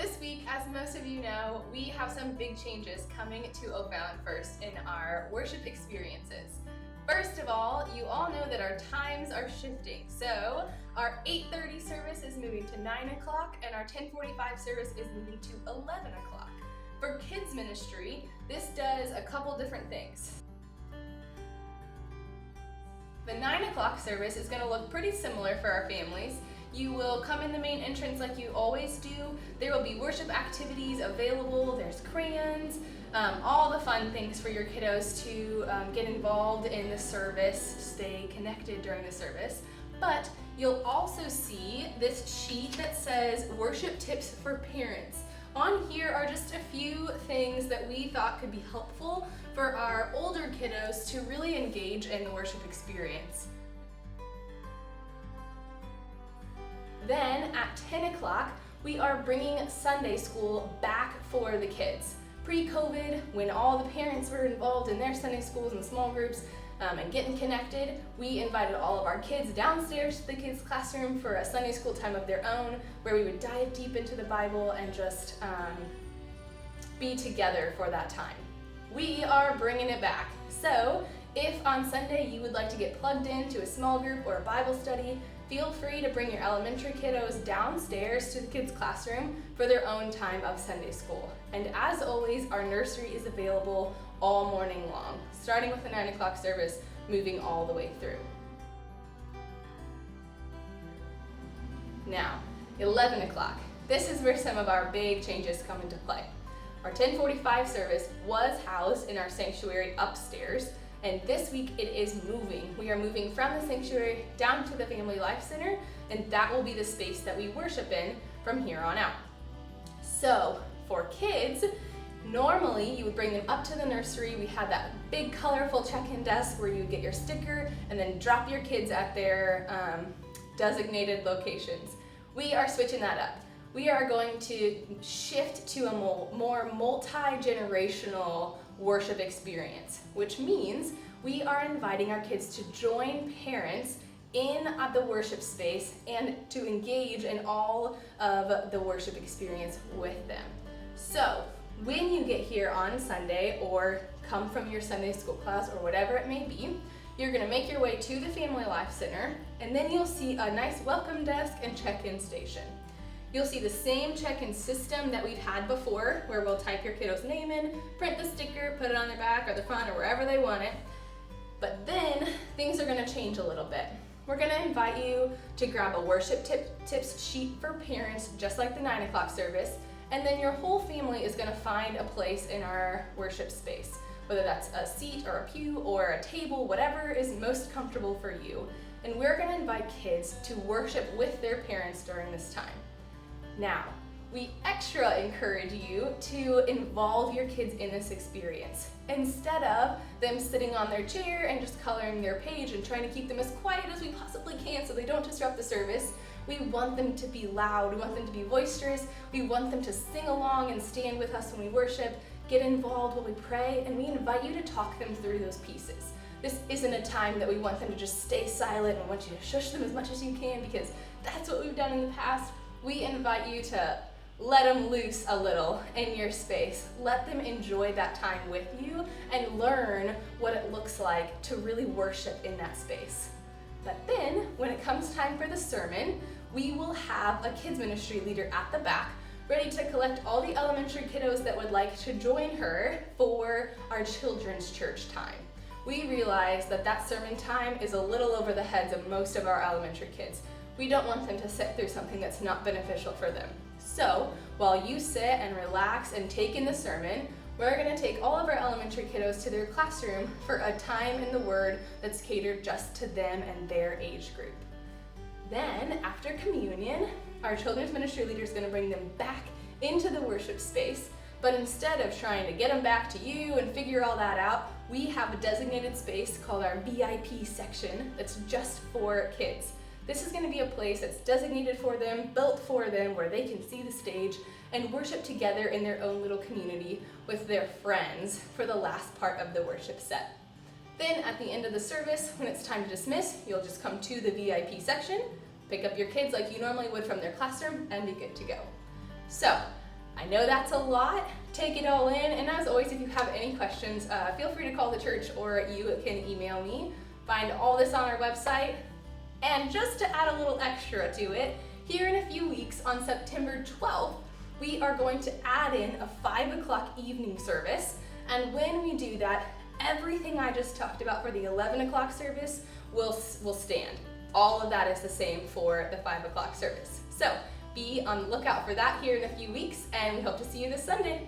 This week, as most of you know, we have some big changes coming to Oak Island First in our worship experiences. First of all, you all know that our times are shifting. So our 8:30 service is moving to 9 o'clock and our 10:45 service is moving to 11 o'clock. For kids ministry, this does a couple different things. The 9 o'clock service is going to look pretty similar for our families. You will come in the main entrance like you always do. There will be worship activities available. There's crayons, all the fun things for your kiddos to get involved in the service, stay connected during the service. But you'll also see this sheet that says worship tips for parents. On here are just a few things that we thought could be helpful for our older kiddos to really engage in the worship experience. Then at 10 o'clock, we are bringing Sunday school back for the kids. Pre-COVID, when all the parents were involved in their Sunday schools and small groups and getting connected, we invited all of our kids downstairs to the kids' classroom for a Sunday school time of their own, where we would dive deep into the Bible and just be together for that time. We are bringing it back. So if on Sunday you would like to get plugged into a small group or a Bible study, feel free to bring your elementary kiddos downstairs to the kids' classroom for their own time of Sunday school. And as always, our nursery is available all morning long, starting with the 9 o'clock service, moving all the way through. Now, 11 o'clock. This is where some of our big changes come into play. Our 10:45 service was housed in our sanctuary upstairs, and this week it is moving. We are moving from the sanctuary down to the Family Life Center, and that will be the space that we worship in from here on out. So for kids, normally you would bring them up to the nursery. We had that big colorful check-in desk where you would get your sticker and then drop your kids at their designated locations. We are switching that up. We are going to shift to a more multi-generational worship experience, which means we are inviting our kids to join parents in the worship space and to engage in all of the worship experience with them. So when you get here on Sunday or come from your Sunday school class or whatever it may be, you're going to make your way to the Family Life Center, and then you'll see a nice welcome desk and check-in station. You'll see the same check-in system that we've had before, where we'll type your kiddo's name in, print the sticker, put it on their back or the front or wherever they want it. But then things are going to change a little bit. We're going to invite you to grab a worship tips sheet for parents, just like the 9 o'clock service, and then your whole family is going to find a place in our worship space, whether that's a seat or a pew or a table, whatever is most comfortable for you. And we're going to invite kids to worship with their parents during this time. Now, we extra encourage you to involve your kids in this experience. Instead of them sitting on their chair and just coloring their page and trying to keep them as quiet as we possibly can so they don't disrupt the service, we want them to be loud, we want them to be boisterous, we want them to sing along and stand with us when we worship, get involved when we pray, and we invite you to talk them through those pieces. This isn't a time that we want them to just stay silent and want you to shush them as much as you can, because that's what we've done in the past. We invite you to let them loose a little in your space. Let them enjoy that time with you and learn what it looks like to really worship in that space. But then, when it comes time for the sermon, we will have a kids ministry leader at the back ready to collect all the elementary kiddos that would like to join her for our children's church time. We realize that sermon time is a little over the heads of most of our elementary kids. We don't want them to sit through something that's not beneficial for them. So while you sit and relax and take in the sermon, we're going to take all of our elementary kiddos to their classroom for a time in the Word that's catered just to them and their age group. Then after communion, our children's ministry leader is going to bring them back into the worship space, but instead of trying to get them back to you and figure all that out, we have a designated space called our VIP section that's just for kids. This is going to be a place that's designated for them, built for them, where they can see the stage and worship together in their own little community with their friends for the last part of the worship set. Then at the end of the service, when it's time to dismiss, you'll just come to the VIP section, pick up your kids like you normally would from their classroom, and be good to go. So I know that's a lot. Take it all in, and as always, if you have any questions, feel free to call the church or you can email me. Find all this on our website. And just to add a little extra to it, here in a few weeks on September 12th, we are going to add in a 5 o'clock evening service. And when we do that, everything I just talked about for the 11 o'clock service will stand. All of that is the same for the 5 o'clock service. So be on the lookout for that here in a few weeks, and we hope to see you this Sunday.